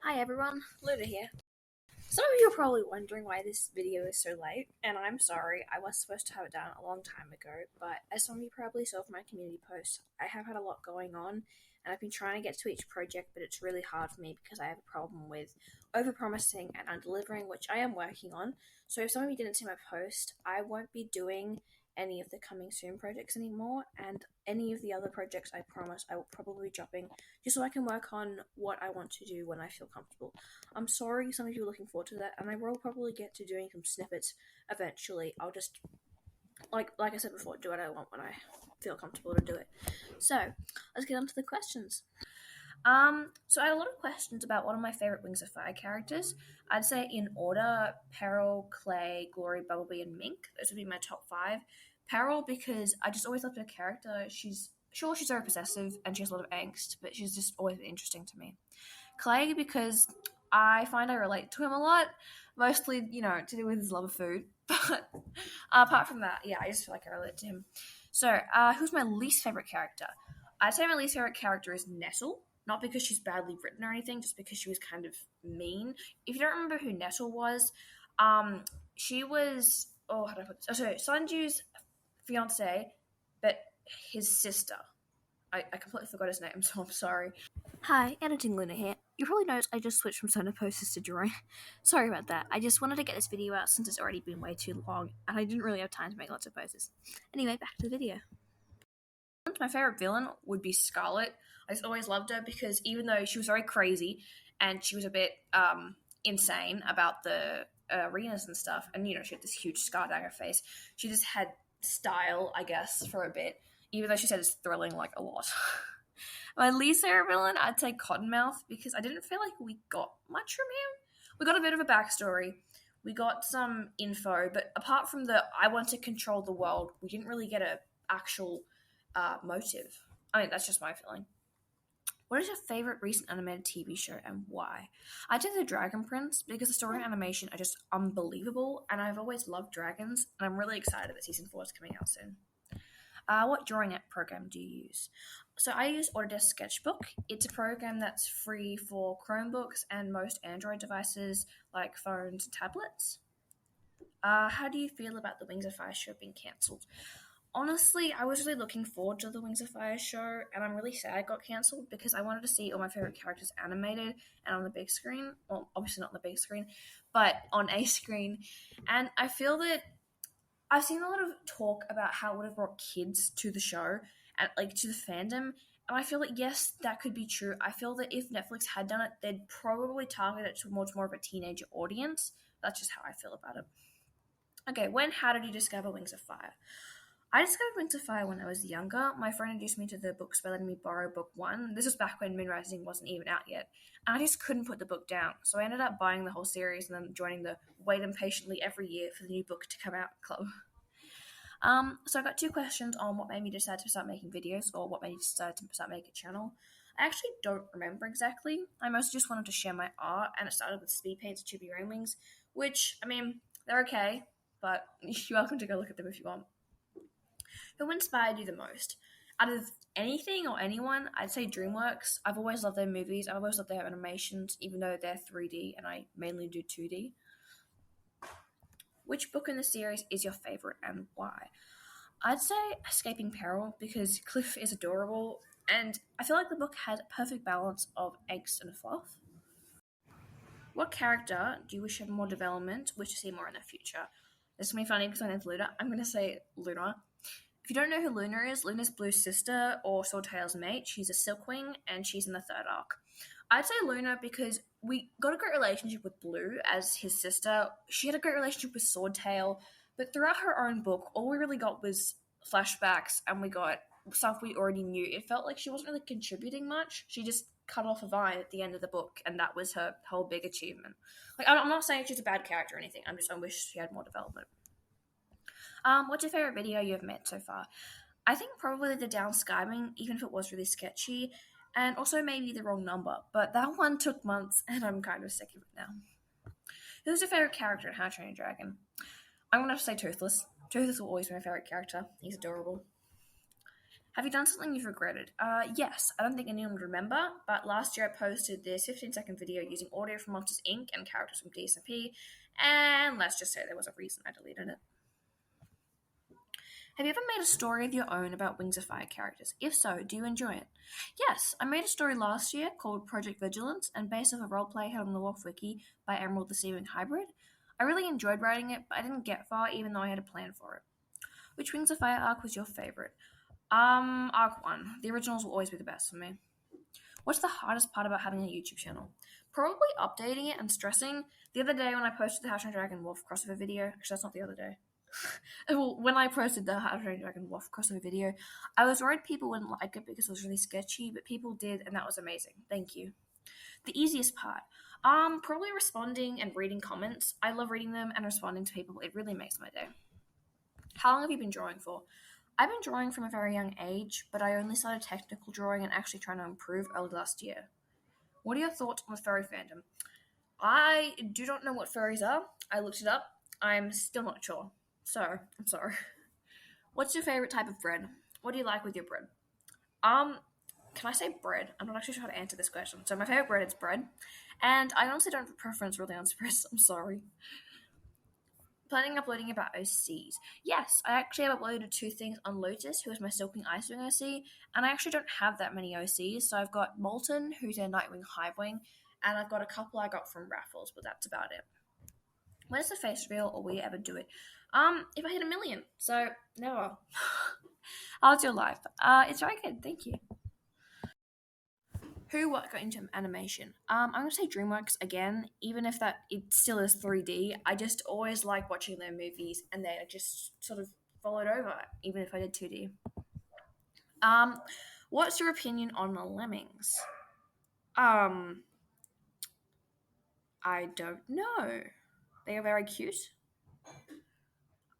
Hi everyone, Luda here. Some of you are probably wondering why this video is so late, and I'm sorry, I was supposed to have it done a long time ago, but as some of you probably saw from my community post, I have had a lot going on, and I've been trying to get to each project, but it's really hard for me because I have a problem with overpromising and undelivering, which I am working on. So if some of you didn't see my post, I won't be doing any of the coming soon projects anymore, and any of the other projects I promise I will probably be dropping just so I can work on what I want to do when I feel comfortable. I'm sorry some of you are looking forward to that, and I will probably get to doing some snippets eventually. I'll just, like I said before, do what I want when I feel comfortable to do it. So, let's get on to the questions. So I had a lot of questions about one of my favorite Wings of Fire characters. I'd say in order, Peril, Clay, Glory, Bumblebee, and Mink. Those would be my top 5. Peril, because I just always loved her character. She's very possessive and she has a lot of angst, but she's just always been interesting to me. Clay, because I find I relate to him a lot, mostly, to do with his love of food. But apart from that, yeah, I just feel like I relate to him. So, who's my least favorite character? I'd say my least favorite character is Nettle. Not because she's badly written or anything, just because she was kind of mean. If you don't remember who Nettle was, she was, how do I put this? Sanju's fiance, but his sister. I completely forgot his name, so I'm sorry. Hi, Editing Luna here. You probably noticed I just switched from Sona posters to drawing. Sorry about that. I just wanted to get this video out since it's already been way too long, and I didn't really have time to make lots of posters. Anyway, back to the video. My favorite villain would be Scarlet. I just always loved her because even though she was very crazy and she was a bit insane about the arenas and stuff, and she had this huge scar down her face, she just had style, I guess, for a bit, even though she said it's thrilling like a lot. My least favorite villain, I'd say Cottonmouth, because I didn't feel like we got much from him. We got a bit of a backstory, we got some info, but apart from the I want to control the world, we didn't really get a actual motive. I mean, that's just my feeling. What is your favorite recent animated TV show and why? I'd say The Dragon Prince, because the story and animation are just unbelievable, and I've always loved dragons, and I'm really excited that season 4 is coming out soon. What drawing app program do you use? So I use Autodesk Sketchbook. It's a program that's free for Chromebooks and most Android devices like phones and tablets. How do you feel about the Wings of Fire show being cancelled? Honestly, I was really looking forward to the Wings of Fire show, and I'm really sad it got cancelled because I wanted to see all my favorite characters animated and on the big screen. Well, obviously not on the big screen, but on a screen. And I feel that I've seen a lot of talk about how it would have brought kids to the show and to the fandom. And I feel that, yes, that could be true. I feel that if Netflix had done it, they'd probably target it towards more of a teenager audience. That's just how I feel about it. Okay, how did you discover Wings of Fire? I discovered Wings of Fire when I was younger. My friend introduced me to the books by letting me borrow book 1. This was back when Moon Rising wasn't even out yet. And I just couldn't put the book down. So I ended up buying the whole series and then joining the wait impatiently every year for the new book to come out club. So I got 2 questions on what made me decide to start making videos or what made me decide to start making a channel. I actually don't remember exactly. I mostly just wanted to share my art, and it started with speed paints and chibi rainwings, which, they're okay, but you're welcome to go look at them if you want. Who inspired you the most? Out of anything or anyone, I'd say DreamWorks. I've always loved their movies. I've always loved their animations, even though they're 3D and I mainly do 2D. Which book in the series is your favorite and why? I'd say Escaping Peril, because Cliff is adorable, and I feel like the book has a perfect balance of angst and fluff. What character do you wish had more development, wish to see more in the future? This is going to be funny because my name's Luna. I'm going to say Luna. If you don't know who Luna is, Luna's Blue's sister or Swordtail's mate. She's a Silkwing, and she's in the 3rd arc. I'd say Luna because we got a great relationship with Blue as his sister. She had a great relationship with Swordtail, but throughout her own book, all we really got was flashbacks, and we got stuff we already knew. It felt like she wasn't really contributing much. She just cut off a vine at the end of the book, and that was her whole big achievement. I'm not saying she's a bad character or anything. I wish she had more development. What's your favorite video you've made so far? I think probably the down skyming, even if it was really sketchy, and also maybe the wrong number, but that one took months, and I'm kind of sick of it now. Who's your favorite character in How to Train Your Dragon? I'm going to have to say Toothless. Toothless will always be my favorite character. He's adorable. Have you done something you've regretted? Yes. I don't think anyone would remember, but last year I posted this 15-second video using audio from Monsters Inc. and characters from DSMP, and let's just say there was a reason I deleted it. Have you ever made a story of your own about Wings of Fire characters? If so, do you enjoy it? Yes, I made a story last year called Project Vigilance and based off a roleplay held on the WoW Wiki by Emerald the Searing Hybrid. I really enjoyed writing it, but I didn't get far even though I had a plan for it. Which Wings of Fire arc was your favourite? Arc 1. The originals will always be the best for me. What's the hardest part about having a YouTube channel? Probably updating it and stressing. The other day when I posted the House and Dragon Wolf crossover video, actually that's not the other day. Well, when I posted the House and Dragon Wolf crossover video, I was worried people wouldn't like it because it was really sketchy, but people did, and that was amazing. Thank you. The easiest part. Probably responding and reading comments. I love reading them and responding to people. It really makes my day. How long have you been drawing for? I've been drawing from a very young age, but I only started technical drawing and actually trying to improve early last year. What are your thoughts on the furry fandom? I do not know what furries are. I looked it up. I'm still not sure. So, I'm sorry. What's your favorite type of bread? What do you like with your bread? Can I say bread? I'm not actually sure how to answer this question. So my favorite bread is bread. And I honestly don't have a preference really on spreads. I'm sorry. Planning on uploading about OCs. Yes, I actually have uploaded 2 things on Lotus, who is my Silkwing Icewing OC, and I actually don't have that many OCs, so I've got Molten, who's a Nightwing Hivewing, and I've got a couple I got from raffles, but that's about it. When is the face reveal, or will you ever do it? If I hit 1 million, so never. How's your life? It's very good, thank you. What got into animation? I'm going to say DreamWorks again, even if that it still is 3D. I just always like watching their movies, and they just sort of followed over, even if I did 2D. What's your opinion on the lemmings? I don't know. They are very cute.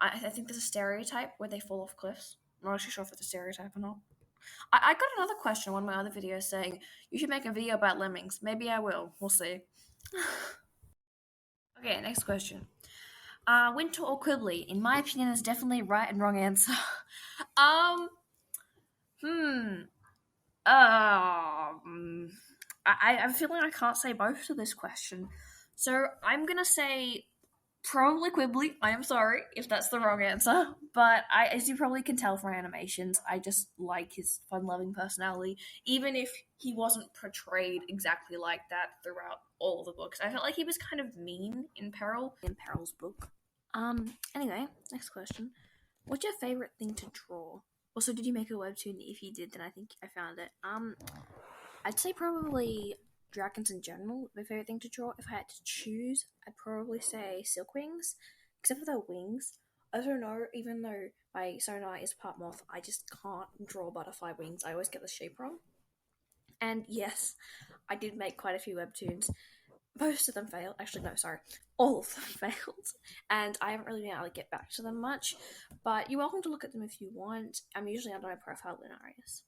I think there's a stereotype where they fall off cliffs. I'm not actually sure if it's a stereotype or not. I got another question on one of my other videos saying, you should make a video about lemmings. Maybe I will. We'll see. Okay, next question. Winter or Quibbly? In my opinion, there's definitely a right and wrong answer. I have a feeling I can't say both to this question. So I'm going to say probably Quibbly. I am sorry if that's the wrong answer, but as you probably can tell from animations, I just like his fun-loving personality, even if he wasn't portrayed exactly like that throughout all of the books. I felt like he was kind of mean in Peril's book. Anyway, next question. What's your favorite thing to draw? Also, did you make a webtoon? If you did, then I think I found it. I'd say probably dragons in general, my favorite thing to draw. If I had to choose, I'd probably say Silkwings, except for their wings. I don't know, even though my sonar is part moth, I just can't draw butterfly wings. I always get the shape wrong. And yes, I did make quite a few webtoons. Most of them failed. Actually, no, sorry. All of them failed. And I haven't really been able to get back to them much. But you're welcome to look at them if you want. I'm usually under my profile Linarius.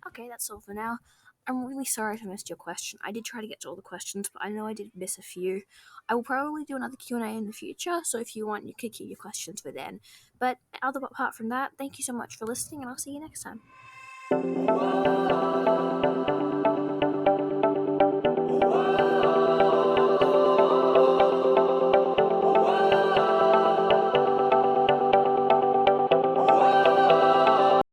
Okay, that's all for now. I'm really sorry if I missed your question. I did try to get to all the questions, but I know I did miss a few. I will probably do another Q&A in the future, so if you want, you could keep your questions for then. But apart from that, thank you so much for listening, and I'll see you next time.